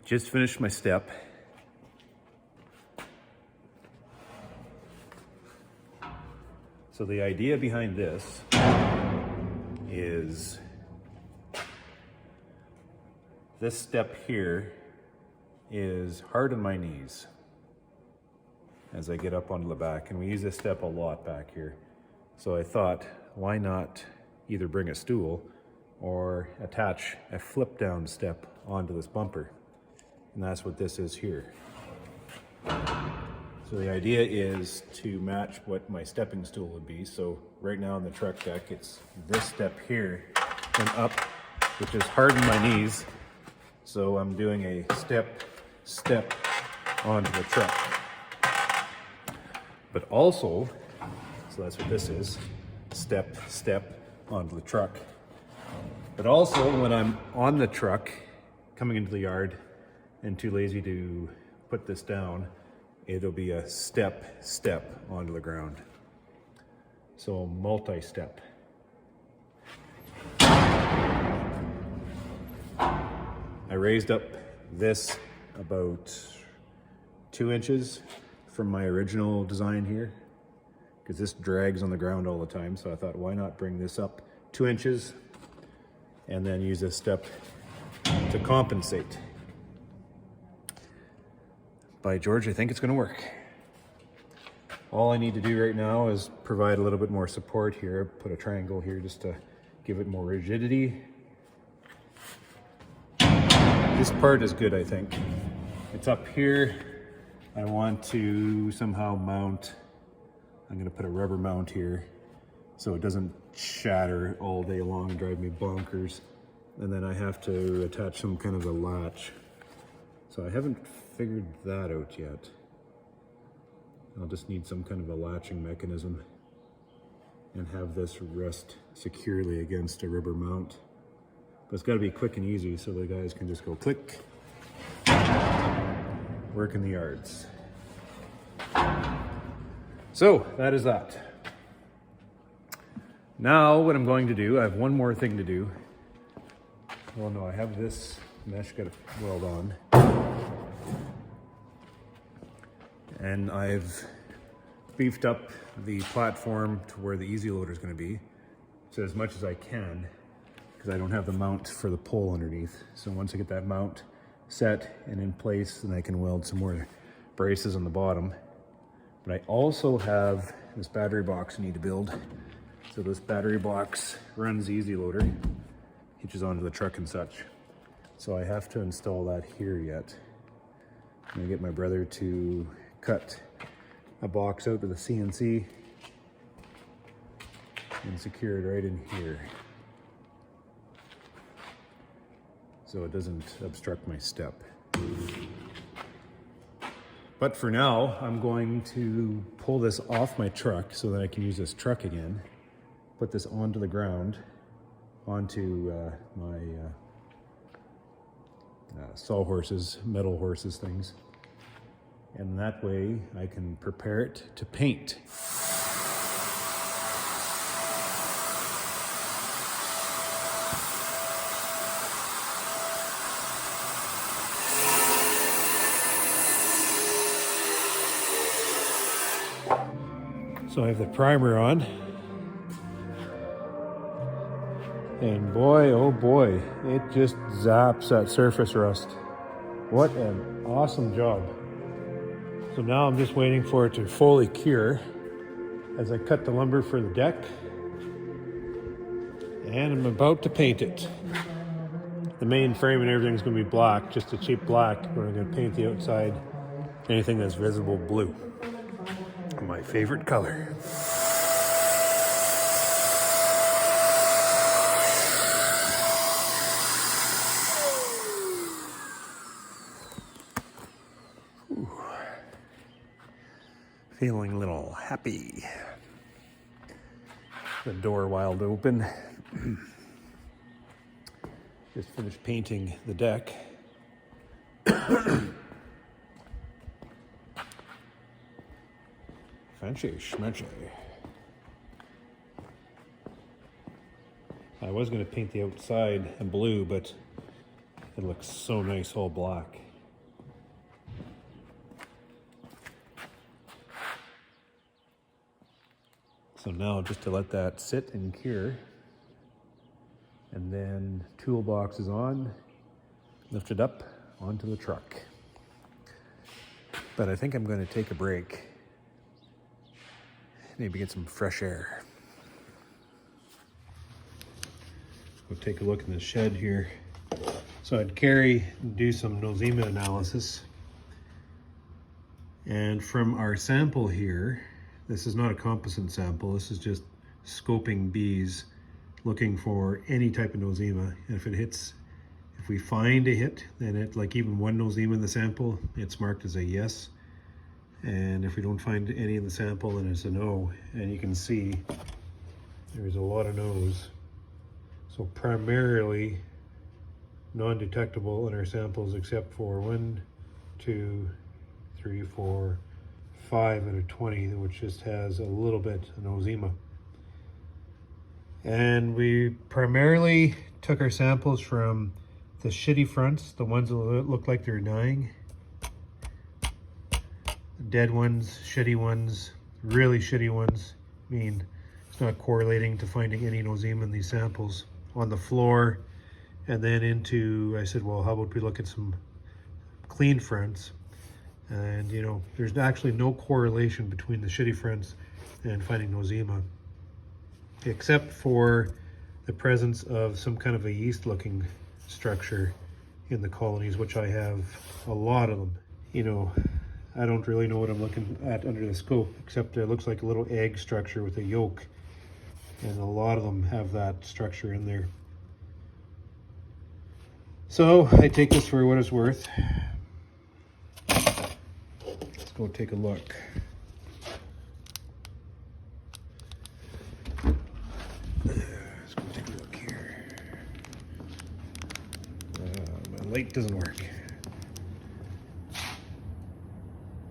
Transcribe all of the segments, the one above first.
Just finished my step. So the idea behind this is this step here is hard on my knees as I get up onto the back, and we use this step a lot back here. So I thought, why not either bring a stool or attach a flip down step onto this bumper? And that's what this is here. So the idea is to match what my stepping stool would be. So right now on the truck deck, it's this step here and up, which is hard on my knees. So I'm doing a step onto the truck. But also, so that's what this is, step onto the truck. But also when I'm on the truck, coming into the yard, and too lazy to put this down, it'll be a step onto the ground. So multi-step. I raised up this about 2 inches from my original design here, because this drags on the ground all the time. So I thought, why not bring this up 2 inches and then use this step to compensate. By George, I think it's going to work. All I need to do right now is provide a little bit more support here. Put a triangle here just to give it more rigidity. This part is good, I think. It's up here. I want to somehow mount. I'm going to put a rubber mount here so it doesn't shatter all day long and drive me bonkers. And then I have to attach some kind of a latch. So I haven't figured that out yet. I'll just need some kind of a latching mechanism and have this rest securely against a rubber mount. But it's got to be quick and easy so the guys can just go click, work in the yards. So that is that. Now what I'm going to do, I have one more thing to do. Well, no, I have this mesh got to weld on. And I've beefed up the platform to where the easy loader is going to be, so as much as I can, because I don't have the mount for the pole underneath. So once I get that mount set and in place, then I can weld some more braces on the bottom. But I also have this battery box I need to build. So this battery box runs the easy loader, hitches onto the truck and such. So I have to install that here yet. I'm gonna get my brother to cut a box out with a CNC and secure it right in here so it doesn't obstruct my step. But for now, I'm going to pull this off my truck so that I can use this truck again, put this onto the ground, onto my sawhorses, metal horses things. And that way I can prepare it to paint. So I have the primer on. And boy, oh boy, it just zaps that surface rust. What an awesome job. So now I'm just waiting for it to fully cure as I cut the lumber for the deck. And I'm about to paint it. The main frame and everything's gonna be black, just a cheap black, but I'm gonna paint the outside, anything that's visible, blue. My favorite color. Feeling a little happy. The door wide open. Just finished painting the deck. Fancy schmancy. I was going to paint the outside in blue, but it looks so nice all black. So now just to let that sit and cure, and then toolbox is on, lift it up onto the truck. But I think I'm going to take a break, maybe get some fresh air. We'll take a look in the shed here. So I'd carry and do some nosema analysis. And from our sample here, this is not a composite sample, this is just scoping bees, looking for any type of nosema. And if we find a hit, then it, like even one nosema in the sample, it's marked as a yes. And if we don't find any in the sample, then it's a no. And you can see there's a lot of no's. So primarily non-detectable in our samples, except for 1, 2, 3, 4, 5 out of 20, which just has a little bit of nosema. And we primarily took our samples from the shitty fronts, the ones that look like they're dying. Dead ones, shitty ones, really shitty ones. I mean, it's not correlating to finding any nosema in these samples. On the floor, and then I said, well, how about we look at some clean fronts? And you know, there's actually no correlation between the shitty fronts and finding nosema, except for the presence of some kind of a yeast looking structure in the colonies, which I have a lot of them. You know, I don't really know what I'm looking at under the scope, except it looks like a little egg structure with a yolk. And a lot of them have that structure in there. So I take this for what it's worth. Let's go take a look. Let's go take a look here. My light doesn't work.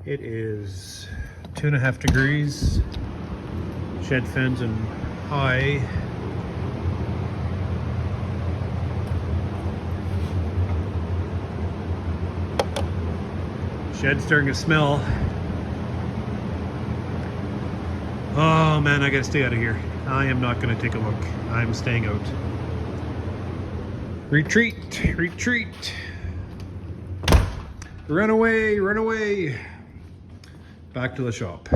It is 2.5 degrees. Shed fence and high. Shed's starting to smell. Oh man, I gotta stay out of here. I am not gonna take a look. I'm staying out. Retreat, retreat. Run away, run away. Back to the shop.